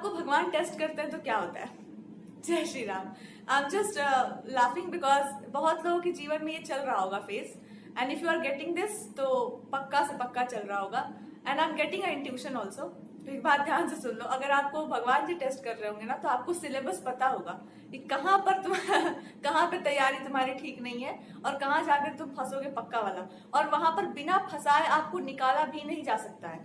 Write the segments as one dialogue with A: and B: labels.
A: आपको भगवान टेस्ट करते हैं तो क्या होता है? जय Shri Ram. I am just laughing because बहुत लोगों के जीवन में ये चल रहा होगा face, and if you are getting this तो पक्का से पक्का चल रहा होगा। And I am getting a intuition also. एक बात ध्यान से सुन लो, अगर आपको भगवान जी टेस्ट कर रहे होंगे ना तो आपको सिलेबस पता होगा कि कहाँ पर तुम कहाँ पे तैयारी तुम्हारी ठीक नहीं है और कहाँ जाकर तुम फंसोगे पक्का वाला, और वहां पर बिना फंसाए आपको निकाला भी नहीं जा सकता है।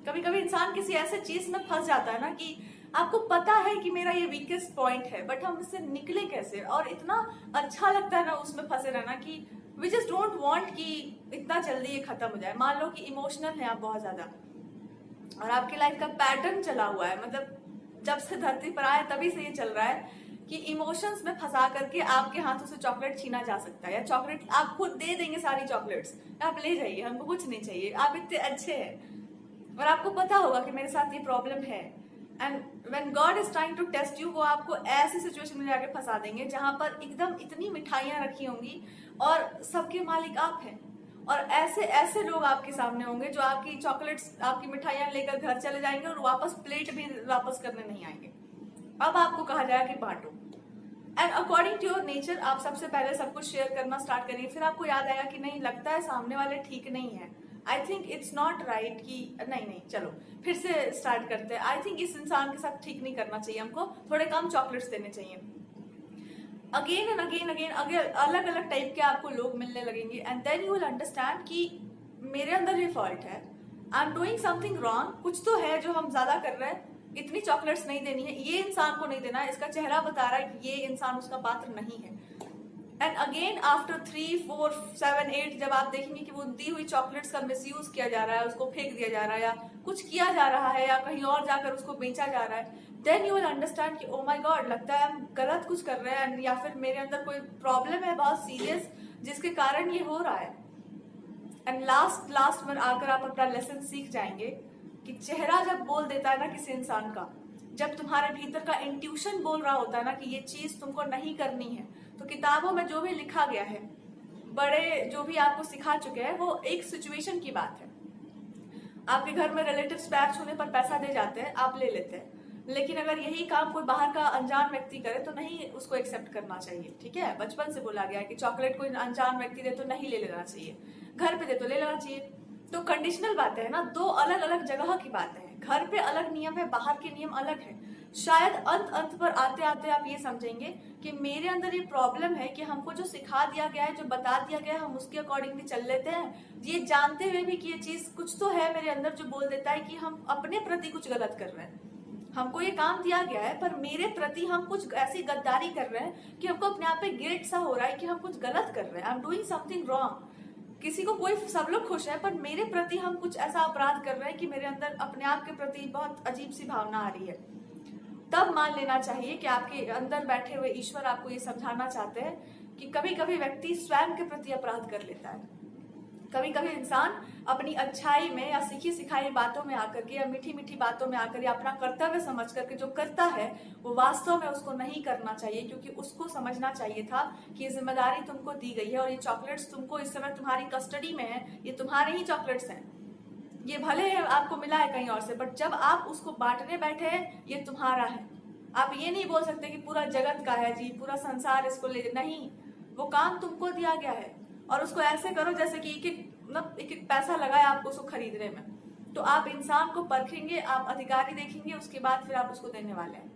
A: कभी कभी इंसान किसी ऐसे चीज में फंस जाता है ना कि आपको पता है कि मेरा ये वीकेस्ट पॉइंट है, बट हम इससे निकले कैसे, और इतना अच्छा लगता है ना उसमें फंसे रहना कि वी जस्ट डोंट वांट कि इतना जल्दी ये खत्म हो जाए। मान लो कि इमोशनल है आप बहुत ज्यादा और आपकी लाइफ का पैटर्न चला हुआ है, मतलब जब से धरती पर आए तभी से ये चल रहा है कि इमोशंस में फंसा करके आपके हाथों से चॉकलेट छीना जा सकता है, या चॉकलेट आप खुद दे देंगे सारी चॉकलेट्स, आप ले जाइए, हमको कुछ नहीं चाहिए, आप इतने अच्छे हैं। और आपको पता होगा कि मेरे साथ ये प्रॉब्लम है, and when God is trying to test you, वो आपको ऐसी सिचुएशन में जाके फंसा देंगे जहां पर एकदम इतनी मिठाइयां रखी होंगी और सबके मालिक आप हैं, और ऐसे ऐसे लोग आपके सामने होंगे जो आपकी चॉकलेट्स, आपकी मिठाइयां लेकर घर चले जाएंगे और वापस प्लेट भी वापस करने नहीं आएंगे। अब आपको कहा जाएगा कि बांटो, and according to your nature आप सबसे पहले सब कुछ शेयर करना स्टार्ट करिए। फिर आपको याद आएगा कि नहीं, लगता है सामने वाले ठीक नहीं है, I think it's not right, कि नहीं चलो फिर से स्टार्ट करते हैं, आई थिंक इस इंसान के साथ ठीक नहीं करना चाहिए, हमको थोड़े कम चॉकलेट्स देने चाहिए। अगेन एंड अगेन अगेन अलग अलग टाइप के आपको लोग मिलने लगेंगे, and then you will understand कि मेरे अंदर ये फॉल्ट है, I am doing something wrong, कुछ तो है जो हम ज्यादा कर रहे हैं, इतनी चॉकलेट्स नहीं देनी है, ये इंसान को नहीं देना है, इसका चेहरा बता रहा है कि ये इंसान उसका पात्र नहीं है। एंड अगेन आफ्टर 3, 4, 7, 8 जब आप देखेंगे कि वो दी हुई चॉकलेट्स का मिसयूज किया जा रहा है, उसको फेंक दिया जा रहा है, या कुछ किया जा रहा है, या कहीं और जाकर उसको बेचा जा रहा है, देन यू विल अंडरस्टैंड कि ओ माय गॉड, लगता है हम गलत कुछ कर रहे हैं, या फिर मेरे अंदर कोई प्रॉब्लम है बहुत सीरियस जिसके कारण ये हो रहा है। एंड लास्ट में आकर आप अपना लेसन सीख जाएंगे कि चेहरा जब बोल देता है ना किसी इंसान का, जब तुम्हारे भीतर का इंट्यूशन बोल रहा होता है ना कि ये चीज तुमको नहीं करनी है, तो किताबों में जो भी लिखा गया है, बड़े जो भी आपको सिखा चुके हैं, वो एक सिचुएशन की बात है। आपके घर में रिलेटिव्स पैर छूने पर पैसा दे जाते हैं, आप ले लेते हैं, लेकिन अगर यही काम कोई बाहर का अनजान व्यक्ति करे तो नहीं उसको एक्सेप्ट करना चाहिए। ठीक है, बचपन से बोला गया है कि चॉकलेट कोई अनजान व्यक्ति दे तो नहीं ले लेना चाहिए, घर पे दे तो ले लेना चाहिए। तो कंडीशनल बातें है ना, दो अलग अलग जगह की बातें हैं, घर पे अलग नियम है, बाहर के नियम अलग है। शायद अंत पर आते आते आप ये समझेंगे कि मेरे अंदर ये प्रॉब्लम है कि हमको जो सिखा दिया गया है, जो बता दिया गया है, हम उसके अकॉर्डिंगली चल लेते हैं, ये जानते हुए भी कि ये चीज कुछ तो है मेरे अंदर जो बोल देता है कि हम अपने प्रति कुछ गलत कर रहे हैं। हमको ये काम दिया गया है पर मेरे प्रति हम कुछ ऐसी गद्दारी कर रहे हैं कि हमको अपने आप पे गिल्ट सा हो रहा है कि हम कुछ गलत कर रहे हैं, आई एम डूइंग समथिंग रॉन्ग। किसी को कोई, सब लोग खुश है, पर मेरे प्रति हम कुछ ऐसा अपराध कर रहे हैं कि मेरे अंदर अपने आप के प्रति बहुत अजीब सी भावना आ रही है। तब मान लेना चाहिए कि आपके अंदर बैठे हुए ईश्वर आपको ये समझाना चाहते हैं कि कभी कभी व्यक्ति स्वयं के प्रति अपराध कर लेता है। कभी कभी इंसान अपनी अच्छाई में या सीखी सिखाई बातों में आकर के, या मीठी मीठी बातों में आकर, या अपना कर्तव्य समझ करके जो करता है वो वास्तव में उसको नहीं करना चाहिए, क्योंकि उसको समझना चाहिए था कि ये जिम्मेदारी तुमको दी गई है और ये चॉकलेट्स तुमको इस समय तुम्हारी कस्टडी में है, ये तुम्हारे ही चॉकलेट्स हैं, ये भले आपको मिला है कहीं और से, बट जब आप उसको बांटने बैठे हैं ये तुम्हारा है। आप ये नहीं बोल सकते कि पूरा जगत का है जी, पूरा संसार इसको ले, नहीं, वो काम तुमको दिया गया है, और उसको ऐसे करो जैसे कि एक एक पैसा लगाए आपको उसको खरीदने में। तो आप इंसान को परखेंगे, आप अधिकारी देखेंगे, उसके बाद फिर आप उसको देने वाले हैं।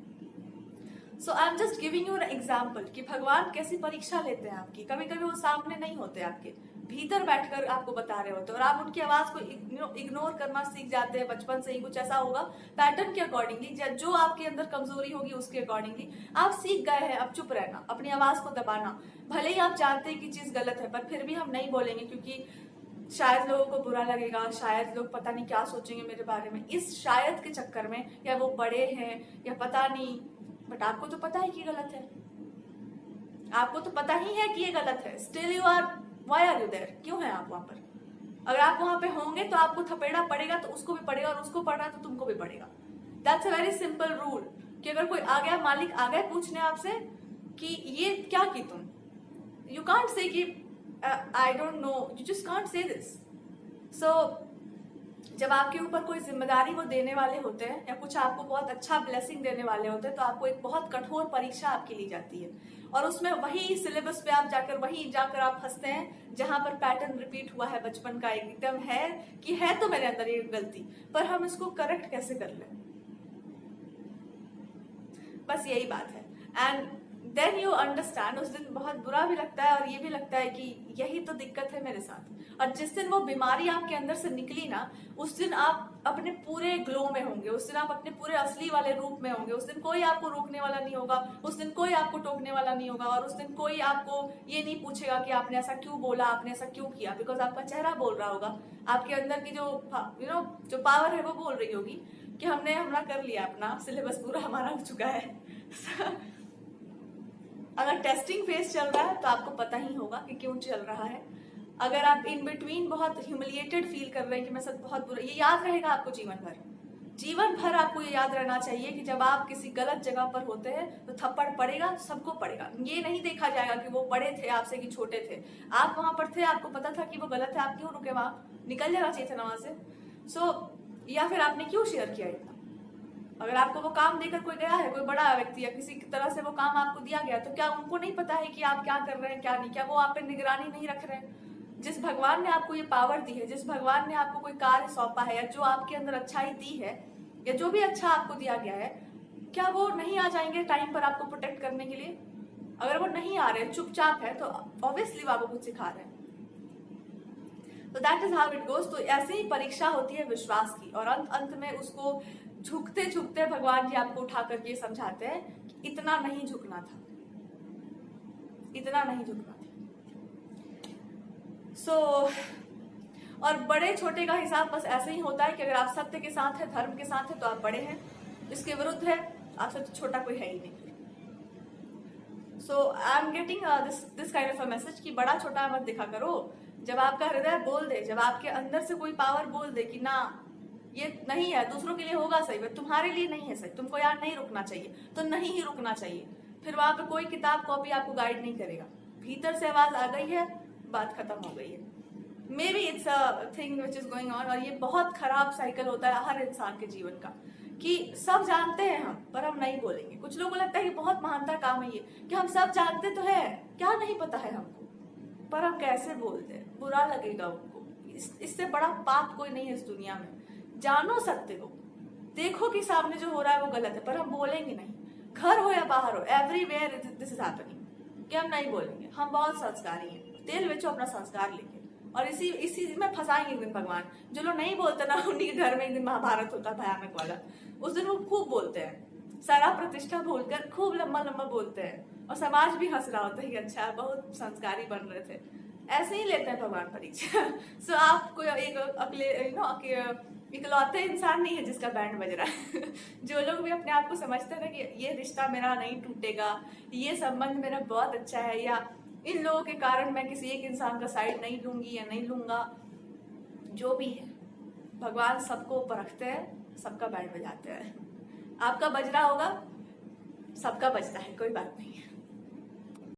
A: So I am just giving you an example कि भगवान कैसी परीक्षा लेते हैं आपकी। कभी कभी वो सामने नहीं होते, आपके भीतर बैठकर आपको बता रहे होते, और आप उनकी आवाज को इग्नोर करना सीख जाते हैं बचपन से ही। कुछ ऐसा होगा पैटर्न के अकॉर्डिंगली, जो आपके अंदर कमजोरी होगी उसके अकॉर्डिंगली आप सीख गए हैं अब चुप रहना, अपनी आवाज को दबाना। भले ही आप जानते हैं कि चीज गलत है, पर फिर भी हम नहीं बोलेंगे क्योंकि शायद लोगों को बुरा लगेगा, शायद लोग पता नहीं क्या सोचेंगे मेरे बारे में। इस शायद के चक्कर में, या वो बड़े हैं या पता नहीं, बट आपको तो पता है कि गलत है, आपको तो पता ही है कि ये गलत है, still you are, why are you there, क्यों है आप वहां पर? अगर आप वहां पे होंगे तो आपको थपेड़ा पड़ेगा, तो उसको भी पड़ेगा, और उसको पड़ रहा है तो तुमको भी पड़ेगा। That's a very simple rule कि अगर कोई आ गया, मालिक आ गए पूछने आपसे कि ये क्या की तुम, यू कांट से कि I don't know, you just can't say this. So जब आपके ऊपर कोई जिम्मेदारी वो देने वाले होते हैं या कुछ आपको बहुत अच्छा ब्लेसिंग देने वाले होते हैं, तो आपको एक बहुत कठोर परीक्षा आपकी ली जाती है और उसमें वही सिलेबस पे आप जाकर वही जाकर आप फंसते हैं जहां पर पैटर्न रिपीट हुआ है बचपन का एकदम है कि है तो मेरे अंदर ये गलती, पर हम इसको करेक्ट कैसे कर लें, बस यही बात है। एंड देन यू अंडरस्टैंड, उस दिन बहुत बुरा भी लगता है और ये भी लगता है कि यही तो दिक्कत है मेरे साथ। और जिस दिन वो बीमारी आपके अंदर से निकली ना, उस दिन आप अपने पूरे ग्लो में होंगे, उस दिन आप अपने पूरे असली वाले रूप में होंगे। उस दिन कोई आपको रोकने वाला नहीं होगा, उस दिन कोई आपको टोकने वाला नहीं होगा और उस दिन कोई आपको ये नहीं पूछेगा कि आपने ऐसा क्यों बोला, आपने ऐसा क्यों किया, बिकॉज आपका चेहरा बोल रहा होगा, आपके अंदर की जो जो पावर है वो बोल रही होगी कि हमने हमला कर लिया, अपना सिलेबस पूरा हमारा हो चुका है। अगर टेस्टिंग फेज चल रहा है तो आपको पता ही होगा कि क्यों चल रहा है। अगर आप इन बिटवीन बहुत ह्यूमिलिएटेड फील कर रहे हैं कि मेरे साथ बहुत बुरा, ये याद रहेगा आपको जीवन भर। जीवन भर आपको ये याद रहना चाहिए कि जब आप किसी गलत जगह पर होते हैं तो थप्पड़ पड़ेगा, सबको पड़ेगा। ये नहीं देखा जाएगा कि वो बड़े थे आपसे कि छोटे थे, आप वहां पर थे, आपको पता था कि वो गलत है, आप क्यों रुके वहां, निकल जाना चाहिए था ना वहां से। या फिर आपने क्यों शेयर किया इतना। अगर आपको वो काम देकर कोई गया है, कोई बड़ा व्यक्ति या किसी तरह से वो काम आपको दिया गया, तो क्या उनको नहीं पता है कि आप क्या कर रहे हैं क्या नहीं, क्या वो आप पे निगरानी नहीं रख रहे हैं। जिस भगवान ने आपको ये पावर दी है, जिस भगवान ने आपको कोई कार्य सौंपा है या जो आपके अंदर अच्छाई दी है या जो भी अच्छा आपको दिया गया है, क्या वो नहीं आ जाएंगे टाइम पर आपको प्रोटेक्ट करने के लिए। अगर वो नहीं आ रहे, चुपचाप है, तो ऑब्वियसली वो आपको कुछ सिखा रहे हैं। तो that is how it goes. तो ऐसे ही परीक्षा होती है विश्वास की, और अंत में उसको झुकते झुकते भगवान जी आपको उठा करके समझाते हैं कि इतना नहीं झुकना था, इतना नहीं झुकना था। और बड़े छोटे का हिसाब बस ऐसे ही होता है कि अगर आप सत्य के साथ है, धर्म के साथ है, तो आप बड़े हैं, इसके विरुद्ध है आपसे तो छोटा कोई है ही नहीं। So I am getting this kind of a message कि बड़ा छोटा मत दिखा करो। जब आपका हृदय बोल दे, जब आपके अंदर से कोई पावर बोल दे कि ना ये नहीं है, दूसरों के लिए होगा सही, बट तुम्हारे लिए नहीं है सही, तुमको यार नहीं रुकना चाहिए, तो नहीं ही रुकना चाहिए। फिर वहां पे कोई किताब कॉपी आपको गाइड नहीं करेगा, भीतर से आवाज आ गई है, बात खत्म हो गई है। May be it's a thing which is going on. और ये बहुत खराब साइकिल होता है हर इंसान के जीवन का कि सब जानते हैं हम, पर हम नहीं बोलेंगे। कुछ लोगों को लगता है कि बहुत महानता काम है ये कि हम सब जानते तो है, क्या नहीं पता है हमको, पर हम कैसे बोलते हैं, बुरा लगेगा उनको। इससे बड़ा पाप कोई नहीं है इस दुनिया में। जानो सत्य को, देखो कि सामने जो हो रहा है वो गलत है, पर हम बोलेंगे नहीं। घर हो या बाहर हो, एवरीवेयर दिस इज हैपनिंग कि हम नहीं बोलेंगे। हम बहुत संस्कारी हैं, तेल बेचो अपना संस्कार लेके, और इसी में फंसाएंगे एक दिन भगवान। जो लोग नहीं बोलते ना, उन्हीं के घर में एक दिन महाभारत होता है भयानक वाला। उस दिन वो खूब बोलते हैं, सारा प्रतिष्ठा भूलकर खूब लंबा लंबा बोलते हैं, और समाज भी हंस रहा होता है कि अच्छा बहुत संस्कारी बन रहे थे। ऐसे ही लेते हैं भगवान परीक्षा। सो आप कोई एक अकेले इकलौते इंसान नहीं है जिसका बैंड बज रहा है। जो लोग भी अपने आप को समझते हैं ना कि ये रिश्ता मेरा नहीं टूटेगा, ये संबंध मेरा बहुत अच्छा है, या इन लोगों के कारण मैं किसी एक इंसान का साइड नहीं लूंगी या नहीं लूंगा, जो भी है भगवान सबको परखते हैं, सबका बैंड बजाते हैं। आपका बज रहा होगा, सबका बजता है, कोई बात नहीं है।